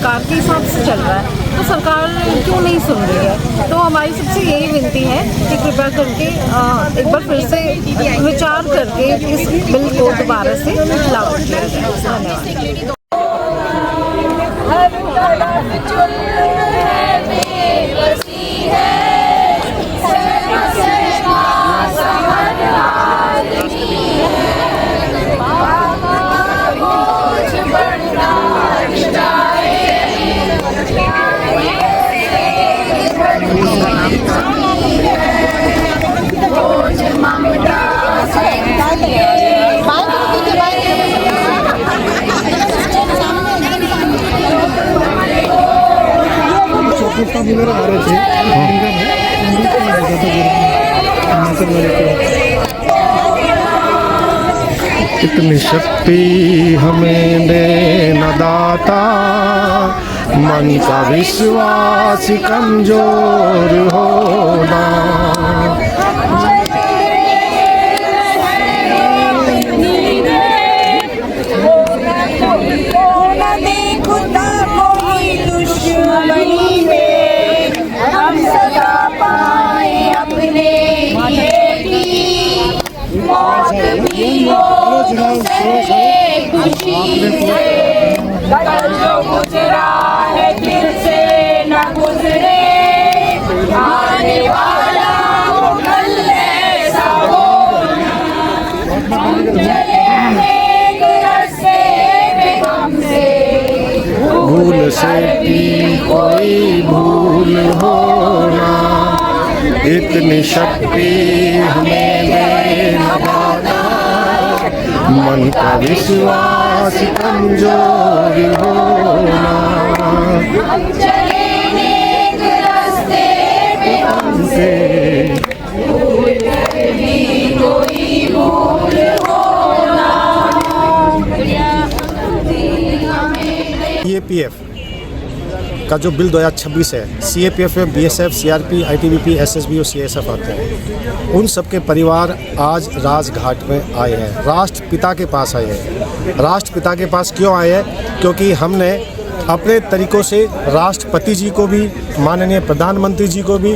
सरकार के हिसाब से चल रहा है, तो सरकार क्यों नहीं सुन रही है। तो हमारी सबसे यही विनती है कि कृपया करके एक बार फिर से विचार करके इस बिल को दोबारा से लागू किया जाए। इतनी शक्ति हमें दे न दाता, मन का विश्वास कमजोर होना। जो गुजरा है दिल से न गुजरे, आने वाला वो कल ऐसा हो। हम चले एक रास्ते में हमसे भूल से भी कोई भूल होना। इतनी शक्ति हमें दे न दाता, मन का विश्वास कमजोर होना। हम चले एक रास्ते में हमसे भूल भी कोई भूल होना। सीएपीएफ का जो बिल 2026 है, सीएपीएफ में बीएसएफ, सीआरपी, आईटीबीपी, एसएसबी और सीएसएफ आते हैं। उन सबके परिवार आज राजघाट में आए हैं, राष्ट्रपिता के पास आए हैं। राष्ट्रपिता के पास क्यों आए हैं? क्योंकि हमने अपने तरीक़ों से राष्ट्रपति जी को भी, माननीय प्रधानमंत्री जी को भी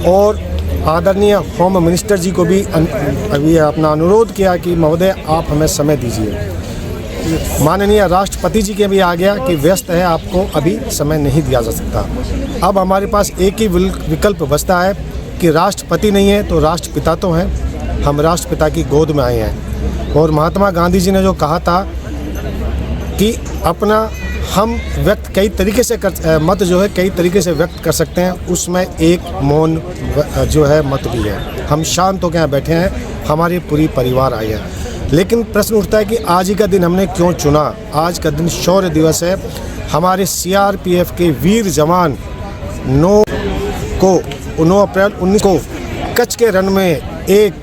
और आदरणीय होम मिनिस्टर जी को भी अभी अपना अनुरोध किया कि महोदय आप हमें समय दीजिए। माननीय राष्ट्रपति जी के भी आ गया कि व्यस्त है, आपको अभी समय नहीं दिया जा सकता। अब हमारे पास एक ही विकल्प बचता है कि राष्ट्रपति नहीं है तो राष्ट्रपिता तो हैं। हम राष्ट्रपिता की गोद में आए हैं और महात्मा गांधी जी ने जो कहा था कि अपना हम व्यक्त कई तरीके से मत जो है कई तरीके से व्यक्त कर सकते हैं, उसमें एक मौन जो है मत भी है। हम शांत होकर यहाँ बैठे हैं, हमारी पूरी परिवार आई है। लेकिन प्रश्न उठता है कि आज ही का दिन हमने क्यों चुना? आज का दिन शौर्य दिवस है। हमारे सीआरपीएफ के वीर जवान 9 अप्रैल 19 को कच्छ के रण में एक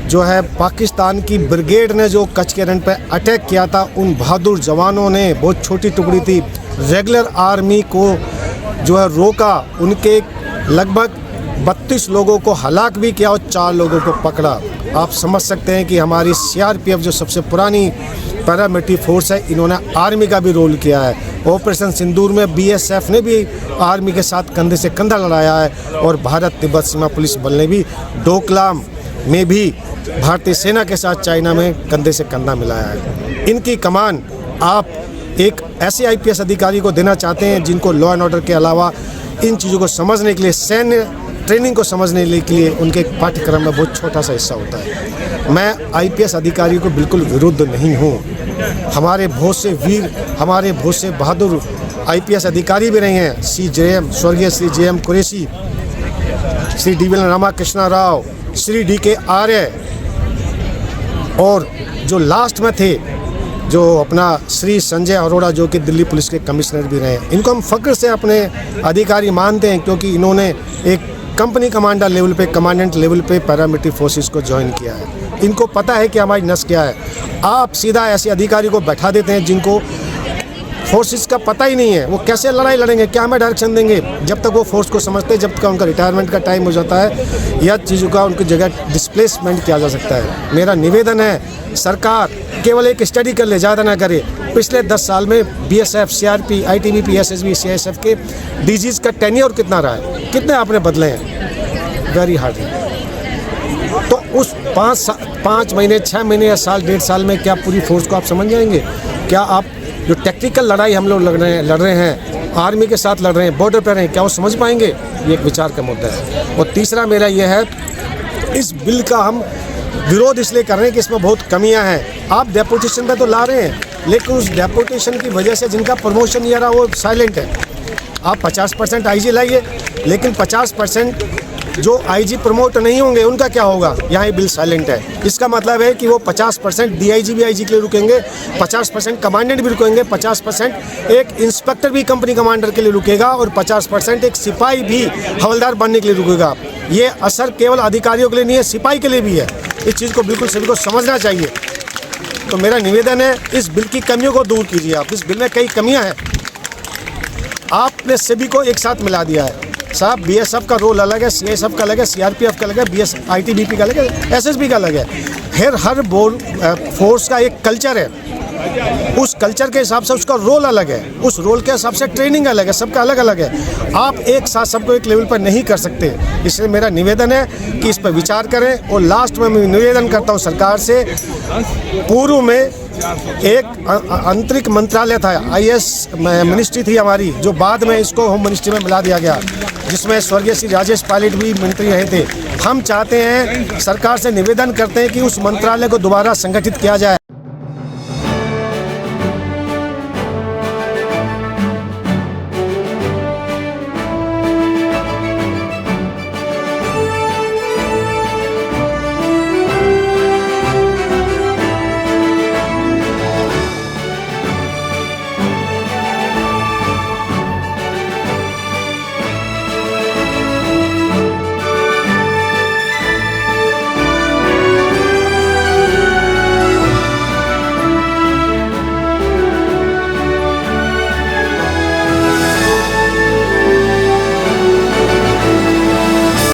जो है पाकिस्तान की ब्रिगेड ने जो कच्छ के रण पर अटैक किया था, उन बहादुर जवानों ने, बहुत छोटी टुकड़ी थी, रेगुलर आर्मी को जो है रोका। उनके लगभग 32 लोगों को हलाक भी किया और 4 लोगों को पकड़ा। आप समझ सकते हैं कि हमारी सीआरपीएफ जो सबसे पुरानी पैरामिलिट्री फोर्स है, इन्होंने आर्मी का भी रोल किया है। ऑपरेशन सिंदूर में बीएसएफ ने भी आर्मी के साथ कंधे से कंधा लड़ाया है और भारत तिब्बत सीमा पुलिस बल ने भी डोकलाम में भी भारतीय सेना के साथ चाइना में कंधे से कंधा मिलाया है। इनकी कमान आप एक ऐसे आईपीएस अधिकारी को देना चाहते हैं जिनको लॉ एंड ऑर्डर के अलावा इन चीज़ों को समझने के लिए, सैन्य ट्रेनिंग को समझने के लिए उनके पाठ्यक्रम में बहुत छोटा सा हिस्सा होता है। मैं आईपीएस अधिकारी को बिल्कुल विरुद्ध नहीं हूँ। हमारे बहुत से वीर, हमारे बहुत से बहादुर आईपीएस अधिकारी भी रहे हैं। स्वर्गीय Shri JM Qureshi, Shri DV. Ramakrishna Rao, Shri DK. Arya और जो लास्ट में थे जो अपना श्री संजय अरोड़ा जो कि दिल्ली पुलिस के कमिश्नर भी रहे हैं। इनको हम फ़ख्र से अपने अधिकारी मानते हैं क्योंकि इन्होंने एक कंपनी कमांडर लेवल पे, कमांडेंट लेवल पे पैरामिलिट्री फोर्सेस को ज्वाइन किया है। इनको पता है कि हमारी नस क्या है। आप सीधा ऐसे अधिकारी को बैठा देते हैं जिनको फोर्सेस का पता ही नहीं है, वो कैसे लड़ाई लड़ेंगे, क्या हमें डायरेक्शन देंगे। जब तक वो फोर्स को समझते हैं, जब तक उनका रिटायरमेंट का टाइम हो जाता है या चीज़ों का उनकी जगह डिस्प्लेसमेंट किया जा सकता है। मेरा निवेदन है सरकार केवल एक स्टडी कर ले, ज़्यादा ना करे। पिछले 10 साल में BSF, CRP, ITBP, SSB, CISF के डीजीज का टेन्योर कितना रहा है, कितने आपने बदले हैं? Very hard. तो उस 5 महीने, 6 महीने या साल, 1.5 साल में क्या पूरी फोर्स को आप समझ जाएंगे? क्या आप जो टेक्निकल लड़ाई हम लोग लड़ रहे हैं, आर्मी के साथ लड़ रहे हैं, बॉर्डर पर रहे हैं, क्या वो समझ पाएंगे? ये एक विचार का मुद्दा है। और तीसरा मेरा ये है, इस बिल का हम विरोध इसलिए कर रहे हैं कि इसमें बहुत कमियां हैं। आप डेपुटेशन पे तो ला रहे हैं, लेकिन उस डेपुटेशन की वजह से जिनका प्रमोशन नहीं आ रहा वो साइलेंट है। आप 50% आईजी लाइए, लेकिन 50% जो आईजी प्रमोट नहीं होंगे उनका क्या होगा? यहाँ ये बिल साइलेंट है। इसका मतलब है कि वो 50% डीआईजी भी आईजी के लिए रुकेंगे, 50% कमांडेंट भी रुकेंगे, 50% एक इंस्पेक्टर भी कंपनी कमांडर के लिए रुकेगा और 50% एक सिपाही भी हवलदार बनने के लिए रुकेगा। ये असर केवल अधिकारियों के लिए नहीं है, सिपाही के लिए भी है। इस चीज़ को बिल्कुल सभी को समझना चाहिए। तो मेरा निवेदन है, इस बिल की कमियों को दूर कीजिए आप। इस बिल में कई कमियाँ हैं, आपने सभी को एक साथ मिला दिया है। साहब, बीएसएफ का रोल अलग है, सीआईएसएफ का अलग है, सीआरपीएफ का अलग है, आईटीबीपी का अलग है, एसएसबी का अलग है। हर फोर्स का एक कल्चर है, उस कल्चर के हिसाब से उसका रोल अलग है, उस रोल के हिसाब से ट्रेनिंग अलग है, सबका अलग अलग है। आप एक साथ सबको एक लेवल पर नहीं कर सकते। इसलिए मेरा निवेदन है कि इस पर विचार करें। और लास्ट में मैं निवेदन करता हूँ सरकार से, पूर्व में एक आंतरिक मंत्रालय था, आईएएस मिनिस्ट्री थी हमारी, जो बाद में इसको होम मिनिस्ट्री में मिला दिया गया, जिसमें स्वर्गीय श्री राजेश पायलट भी मंत्री रहे थे। हम चाहते हैं, सरकार से निवेदन करते हैं कि उस मंत्रालय को दोबारा संगठित किया जाए।